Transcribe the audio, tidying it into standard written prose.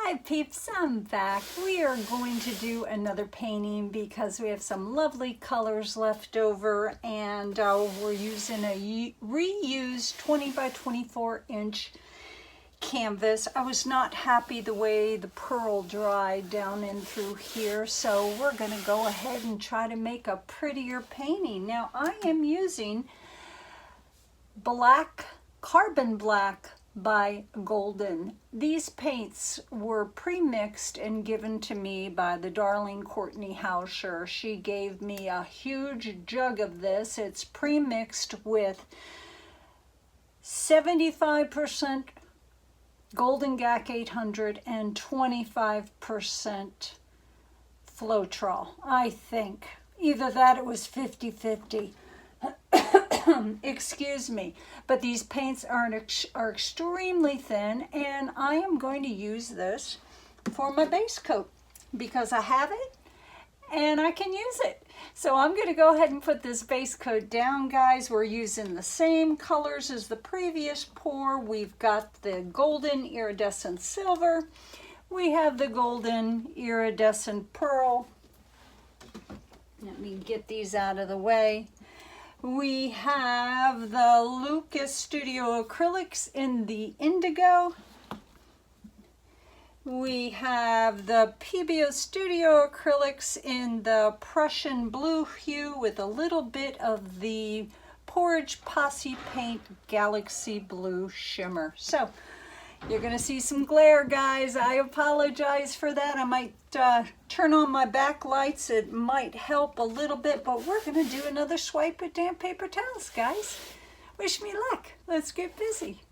Hi peeps, I'm back. We are going to do another painting because we have some lovely colors left over, and we're using a reused 20 by 24 inch canvas. I was not happy the way the pearl dried down in through here, so we're going to go ahead and try to make a prettier painting. Now I am using black, carbon black by Golden. These paints were pre-mixed and given to me by the darling Courtney Hauscher. She gave me a huge jug of this. It's pre-mixed with 75% Golden Gac 800 and 25% Floetrol, I think. Either that, it was 50-50. Excuse me, but these paints are extremely thin, and I am going to use this for my base coat because I have it and I can use it. So I'm going to go ahead and put this base coat down, guys. We're using the same colors as the previous pour. We've got the golden iridescent silver. We have the golden iridescent pearl. Let me get these out of the way. We have the Lukas Studio Acrylics in the Indigo. We have the PBO Studio Acrylics in the Prussian blue hue with a little bit of the Pourage Posse paint Galaxy Blue Shimmer. So you're going to see some glare, guys. I apologize for that. I might turn on my backlights. It might help a little bit, but we're going to do another swipe at damp paper towels, guys. Wish me luck. Let's get busy.